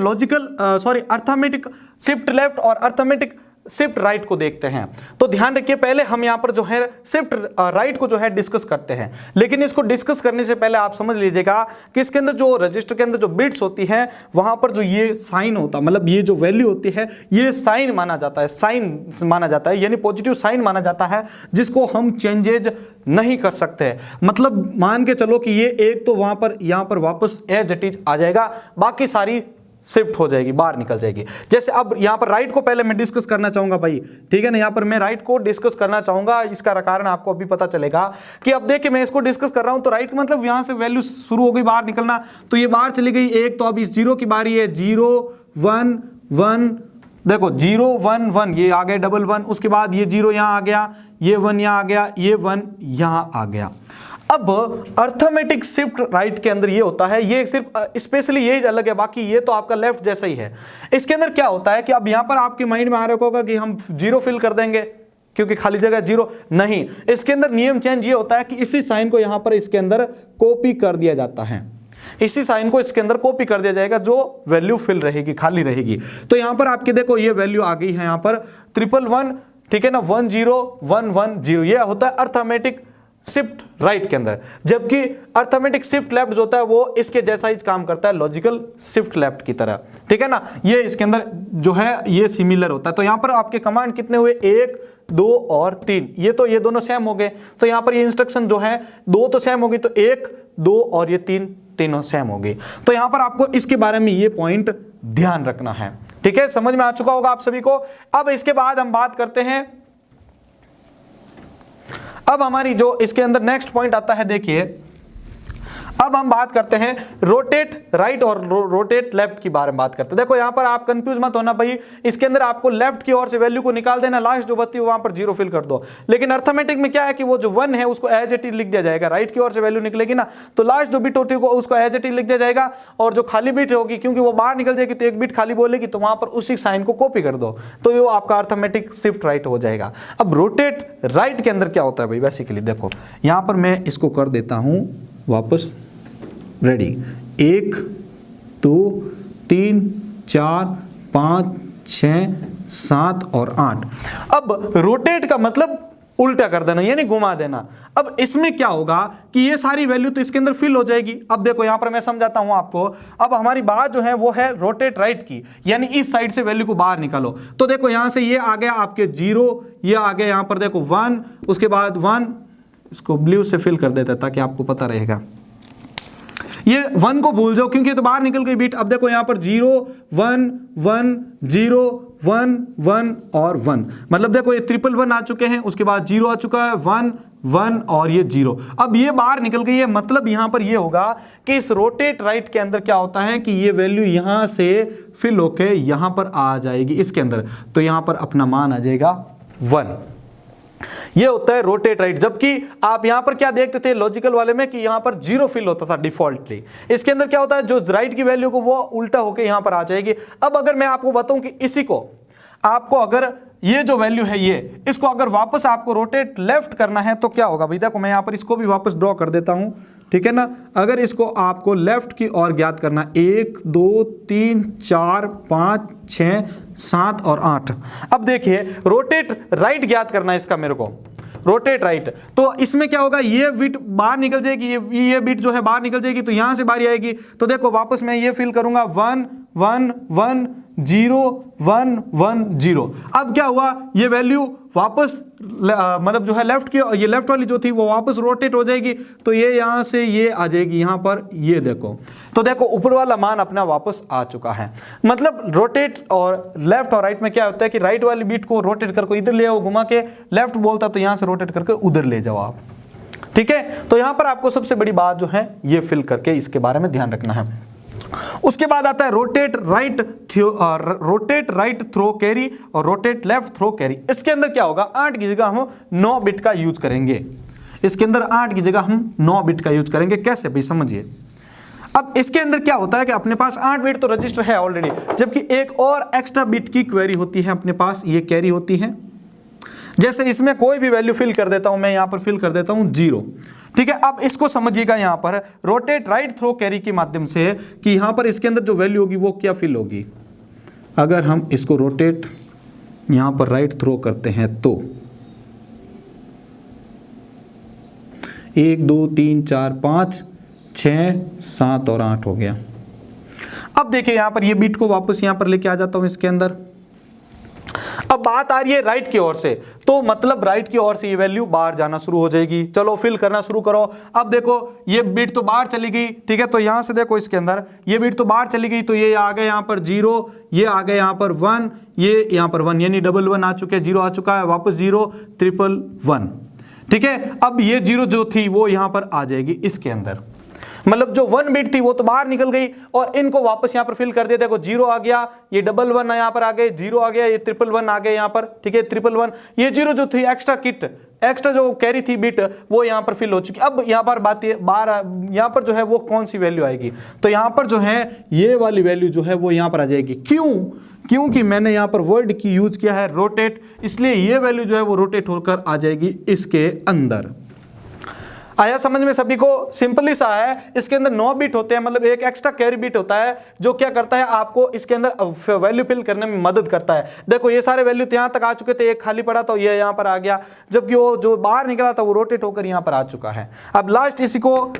अर्थमेटिक शिफ्ट लेफ्ट और अर्थमेटिक शिफ्ट राइट को देखते हैं। तो ध्यान रखिए, पहले हम यहां पर जो है शिफ्ट राइट को जो है डिस्कस करते हैं, लेकिन इसको डिस्कस करने से पहले आप समझ लीजिएगा कि इसके अंदर जो रजिस्टर के अंदर जो बिट्स होती हैं वहां पर जो ये साइन होता है, मतलब ये जो वैल्यू होती है ये साइन माना जाता है, साइन माना जाता है, यानी पॉजिटिव साइन माना जाता है, जिसको हम चेंजेज नहीं कर सकते। मतलब मान के चलो कि ये एक तो वहां पर यहां पर वापस एज इट इज आ जाएगा, बाकी सारी शिफ्ट हो जाएगी, बाहर निकल जाएगी। जैसे अब यहां पर राइट को पहले मैं डिस्कस करना चाहूंगा भाई, ठीक है ना, यहां पर मैं राइट को डिस्कस करना चाहूंगा। इसका कारण आपको अभी पता चलेगा कि अब देखिए मैं इसको डिस्कस कर रहा हूं, तो राइट का मतलब यहां से वैल्यू शुरू हो गई बाहर निकलना, तो ये बाहर चली गई एक, तो अब इस 0 की बारी है, 0 1 1, देखो 0 1 1, ये आ गए डबल 1, उसके बाद ये 0 यहां आ गया, ये 1 यहां आ गया, ये 1 यहां आ गया। अब अर्थमेटिक शिफ्ट राइट के अंदर ये होता है, ये सिर्फ स्पेशली यही अलग है, बाकी ये तो आपका लेफ्ट जैसा ही है। इसके अंदर क्या होता है कि अब यहां पर आपके माइंड में आ रहा होगा कि हम 0 फिल कर देंगे क्योंकि खाली जगह 0, नहीं, इसके अंदर नियम चेंज ये होता है कि इसी साइन को यहां पर इसके अंदर कॉपी कर दिया जाता है, इसी साइन को इसके अंदर कॉपी कर दिया जाएगा, जो वैल्यू फिल रहेगी, खाली रहेगी। तो यहां पर आपके देखो ये वैल्यू आ गई है यहां पर 111, ठीक है ना, 1 0 1 1 0, ये होता है अर्थमेटिक शिफ्ट राइट के अंदर। जबकि अर्थमेटिक शिफ्ट लेफ्ट जो होता है वो इसके जैसा ही काम करता है, लॉजिकल शिफ्ट लेफ्ट की तरह, ठीक है ना, ये इसके अंदर जो है ये सिमिलर होता है। तो यहां पर आपके कमांड कितने हुए, 1 2 और 3, ये दोनों सेम हो गए। तो यहां पर ये इंस्ट्रक्शन जो है 2 तो सेम हो गई, तो 1 2 और ये 3 तीनों सेम हो गई। तो यहां पर आपको इसके बारे में ये पॉइंट ध्यान रखना है, ठीक है, समझ में आ चुका होगा आप सभी को। अब इसके बाद हम बात करते हैं, अब हमारी जो इसके अंदर नेक्स्ट पॉइंट आता है, देखिए अब हम बात करते हैं रोटेट राइट और रोटेट लेफ्ट की बारे में बात करते हैं। देखो यहां पर आप कंफ्यूज मत होना भाई, इसके अंदर आपको लेफ्ट की ओर से वैल्यू को निकाल देना, लास्ट जो बचती है वहां पर 0 फिल कर दो। लेकिन अर्थमेटिक में क्या है कि वो जो 1 है उसको एज इट इज लिख दिया जाएगा, राइट की ओर से वैल्यू निकलेगी ना, तो लास्ट जो बिट होती है उसको एज इट इज लिख दिया जाएगा, और जो खाली बिट होगी क्योंकि वो बाहर निकल जाएगी तो एक बिट खाली बोलेगी, तो वहां पर उसी साइन को कॉपी कर दो, तो ये आपका अर्थमेटिक शिफ्ट राइट हो जाएगा। अब रोटेट राइट के अंदर क्या होता है भाई, बेसिकली देखो यहां पर मैं इसको कर देता हूं वापस, रेडी, 1 2 3 4 5 6 7 और 8। अब रोटेट का मतलब उल्टा कर देना, यानी घुमा देना। अब इसमें क्या होगा कि ये सारी वैल्यू तो इसके अंदर फिल हो जाएगी। अब देखो यहां पर मैं समझाता हूं आपको। अब हमारी बात जो है वो है रोटेट राइट की, यानी इस साइड से वैल्यू को बाहर निकालो। तो देखो यहां से ये आ गया आपके 0, ये आ गया यहां पर देखो 1, उसके बाद 1, इसको ब्लू से फिल कर देता ताकि आपको पता रहेगा। ये 1 को भूल जाओ क्योंकि ये तो बाहर निकल गई बीट। अब देखो यहां पर 0 1 1 0 1 1 और 1, मतलब देखो ये 111 आ चुके हैं, उसके बाद 0 आ चुका है, 1 1 और ये 0। अब ये बाहर निकल गई है, मतलब यहां पर ये होगा कि इस रोटेट राइट के अंदर क्या होता है कि ये वैल्यू यहां से फिल होके यहां पर आ जाएगी इसके अंदर, तो यहां पर अपना मान आ जाएगा 1। ये होता है रोटेट राइट। जबकि आप यहां पर क्या देखते थे लॉजिकल वाले में कि यहां पर 0 फिल होता था डिफॉल्टली, इसके अंदर क्या होता है जो राइट की वैल्यू को वो उल्टा होकर यहां पर आ जाएगी। अब अगर मैं आपको बताऊं कि इसी को आपको अगर ये जो वैल्यू है ये, इसको अगर वापस आपको रोटेट लेफ्ट करना है तो क्या होगा भाई, देखो मैं यहां पर इसको भी वापस ड्रॉ कर देता हूं, ठीक है ना। अगर इसको आपको लेफ्ट की ओर ज्ञात करना, 1 2 3 4 5 6 7 और 8। अब देखिए रोटेट राइट ज्ञात करना है इसका मेरे को, रोटेट राइट, तो इसमें क्या होगा, ये बिट बाहर निकल जाएगी, ये बिट जो है बाहर निकल जाएगी, तो यहां से बारी आएगी। तो देखो वापस मैं ये फिल करूंगा 1 1 1 0 1 1 0। अब क्या हुआ, ये वैल्यू वापस मतलब जो है लेफ्ट की, ये लेफ्ट वाली जो थी वो वापस रोटेट हो जाएगी, तो ये यहां से ये आ जाएगी यहां पर, ये देखो। तो देखो ऊपर वाला मान अपना वापस आ चुका है। मतलब रोटेट और लेफ्ट और राइट में क्या होता है कि राइट वाली बीट को रोटेट करके इधर ले आओ घुमा के, लेफ्ट बोलता तो यहां से रोटेट करके उधर ले जाओ आप, ठीक है। तो यहां पर आपको सबसे बड़ी बात जो है ये फिल करके इसके बारे में ध्यान रखना है। उसके बाद आता है रोटेट राइट थ्रो कैरी और रोटेट लेफ्ट थ्रो कैरी। इसके अंदर क्या होगा, 8 की जगह हम 9 बिट का यूज करेंगे। इसके अंदर 8 की जगह हम 9 बिट का यूज करेंगे। कैसे भाई, समझिए। अब इसके अंदर क्या होता है कि अपने पास 8 बिट तो रजिस्टर है ऑलरेडी, जबकि एक और एक्स्ट्रा बिट की क्वेरी होती है अपने पास, ये कैरी होती है। जैसे इसमें कोई भी वैल्यू फिल कर देता हूं, मैं यहां पर फिल कर देता हूं 0, ठीक है। अब इसको समझिएगा यहां पर रोटेट राइट थ्रो कैरी के माध्यम से कि यहां पर इसके अंदर जो वैल्यू होगी वो क्या फिल होगी। अगर हम इसको रोटेट यहां पर राइट थ्रो करते हैं तो 1 2 3 4 5 6 7 और 8 हो गया। अब देखिए यहां पर ये बिट को वापस यहां पर लेके आ जाता हूं इसके अंदर। अब बात आ रही है राइट की ओर से, तो मतलब राइट की ओर से ये वैल्यू बाहर जाना शुरू हो जाएगी। चलो फिल करना शुरू करो। अब देखो ये बिट तो बाहर चली गई, ठीक है। तो यहां से देखो इसके अंदर ये बिट तो बाहर चली गई, तो ये आ गया यहां पर 0, ये आ गया यहां पर 1, ये यहां पर 1, यानी 1 1 आ चुके हैं, 0 आ चुका है, वापस 0 1 1, ठीक है। अब ये 0 जो थी वो यहां पर आ जाएगी इसके अंदर, मतलब जो 1 बिट थी वो तो बाहर निकल गई और इनको वापस यहां पर फिल कर दिया। देखो 0 आ गया, ये 1 1 यहां पर आ गए, 0 आ गया, ये 1 1 आ गए यहां पर, ठीक है। 1 1 ये 0 जो थी एक्स्ट्रा जो कैरी थी बिट वो यहां पर फिल हो चुकी। अब यहां पर बात यहां पर जो है वो कौन सी वैल्यू आएगी, तो यहां पर जो है ये वाली वैल्यू जो है वो यहां पर आ जाएगी। क्योंकि मैंने यहां पर वर्ड की यूज किया है रोटेट, इसलिए ये वैल्यू जो है वो रोटेट होकर आ जाएगी इसके अंदर। आया समझ में सभी को, सिंपली सा है। इसके अंदर 9 बिट होते हैं, मतलब एक एक्स्ट्रा कैरी बिट होता है जो क्या करता है आपको इसके अंदर वैल्यू फिल करने में मदद करता है। देखो ये सारे वैल्यू यहां तक आ चुके थे, एक खाली पड़ा था ये यहां पर आ गया, जबकि वो जो बाहर निकला था वो रोटेट होकर यहां पर आ चुका है। अब लास्ट इसको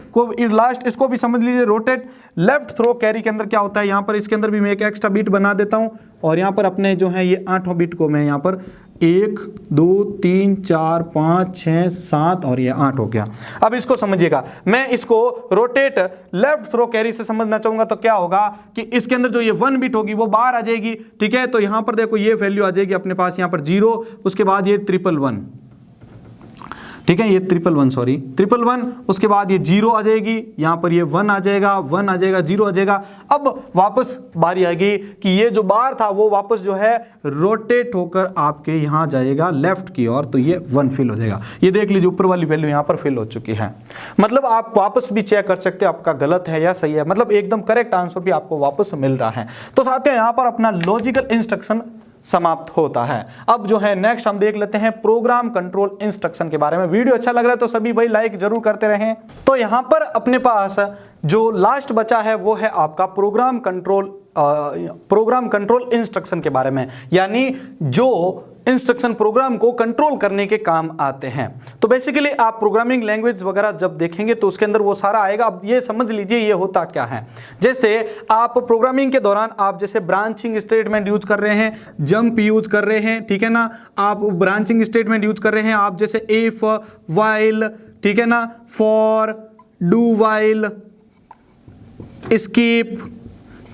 भी समझ लीजिए। रोटेट लेफ्ट थ्रो कैरी के अंदर क्या होता है, यहां पर इसके अंदर भी मैं एक एक्स्ट्रा बिट बना देता हूं और यहां पर अपने जो है ये 8 बिट को मैं यहां पर 1 2 3 4 5 6 7 और ये 8 हो गया। अब इसको समझिएगा, मैं इसको रोटेट लेफ्ट थ्रो कैरी से समझना चाहूंगा तो क्या होगा कि इसके अंदर जो ये 1 बिट होगी वो बाहर आ जाएगी, ठीक है। तो यहां पर देखो ये वैल्यू आ जाएगी अपने पास यहां पर 0, उसके बाद ये 1 1 ठीक है, ये 1 1 उसके बाद ये 0 आ जाएगी, यहां पर ये 1 आ जाएगा, 0 आ जाएगा। अब वापस बारी आएगी कि ये जो बार था वो वापस जो है रोटेट होकर आपके यहां जाएगा लेफ्ट की ओर, तो ये 1 फिल हो जाएगा। ये देख लीजिए ऊपर वाली वैल्यू यहां पर फिल हो चुकी है। मतलब आप वापस भी चेक कर सकते हैं आपका गलत है या सही है, मतलब एकदम करेक्ट आंसर भी आपको वापस मिल रहा है। तो साथियों यहां पर अपना लॉजिकल इंस्ट्रक्शन समाप्त होता है। अब जो है नेक्स्ट हम देख लेते हैं प्रोग्राम कंट्रोल इंस्ट्रक्शन के बारे में। वीडियो अच्छा लग रहा है तो सभी भाई लाइक जरूर करते रहें। तो यहां पर अपने पास जो लास्ट बचा है वो है आपका प्रोग्राम कंट्रोल इंस्ट्रक्शन के बारे में, यानी जो इंस्ट्रक्शन प्रोग्राम को कंट्रोल करने के काम आते हैं। तो बेसिकली आप प्रोग्रामिंग लैंग्वेज वगैरह जब देखेंगे तो उसके अंदर वो सारा आएगा। अब ये समझ लीजिए ये होता क्या है। जैसे आप प्रोग्रामिंग के दौरान आप जैसे ब्रांचिंग स्टेटमेंट यूज कर रहे हैं, जंप यूज कर रहे हैं, ठीक है ना, आप ब्रांचिंग स्टेटमेंट यूज कर रहे हैं, आप जैसे इफ, व्हाइल, ठीक है ना, फॉर, डू व्हाइल, स्किप,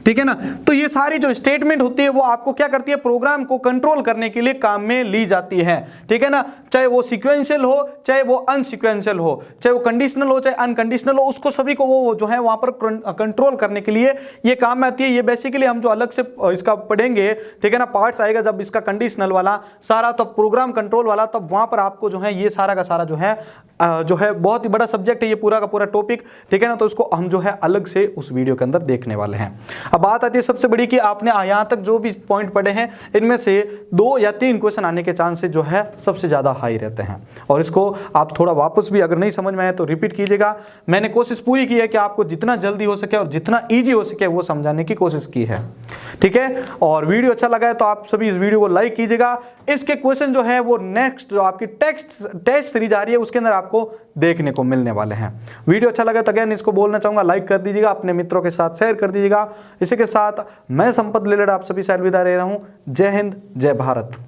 ठीक है ना। तो ये सारी जो स्टेटमेंट होती है वो आपको क्या करती है, प्रोग्राम को कंट्रोल करने के लिए काम में ली जाती है, ठीक है ना। चाहे वो सीक्वेंशियल हो, चाहे वो अनसीक्वेंशियल हो, चाहे वो कंडीशनल हो, चाहे अनकंडीशनल हो, उसको सभी को वो जो है वहां पर कंट्रोल करने के लिए ये काम में आती है। ये बेसिकली हम जो अलग से इसका पढ़ेंगे, ठीक है ना, पार्ट्स आएगा जब इसका कंडीशनल वाला सारा, तब प्रोग्राम कंट्रोल वाला, तब वहां पर आपको जो है ये सारा का सारा जो है जो है बहुत ही बड़ा सब्जेक्ट है ये पूरा का पूरा टॉपिक, ठीक है ना। तो इसको हम जो है अलग से उस वीडियो के अंदर देखने वाले हैं। अब बात आती है सबसे बड़ी कि आपने यहाँ तक जो भी पॉइंट पढ़े हैं इनमें से 2 या 3 क्वेश्चन आने के चांसेस जो है सबसे ज़्यादा हाई रहते हैं। और इसको आप थोड़ा वापस भी अगर नहीं समझ में आए तो रिपीट कीजिएगा। मैंने कोशिश पूरी की है कि आपको जितना जल्दी हो सके और जितना ईजी हो सके वो समझाने की कोशिश की है, ठीक है। और वीडियो अच्छा लगा है तो आप सभी इस वीडियो को लाइक कीजिएगा। इसके क्वेश्चन जो है वो नेक्स्ट जो आपकी टेस्ट सीरीज आ रही है उसके अंदर आपको देखने को मिलने वाले हैं। वीडियो अच्छा लगा तो अगेन इसको बोलना चाहूंगा, लाइक कर दीजिएगा, अपने मित्रों के साथ शेयर कर दीजिएगा। इसी के साथ मैं संपत लेलड़ आप सभी से अलविदा ले रहा हूं। जय हिंद, जय भारत।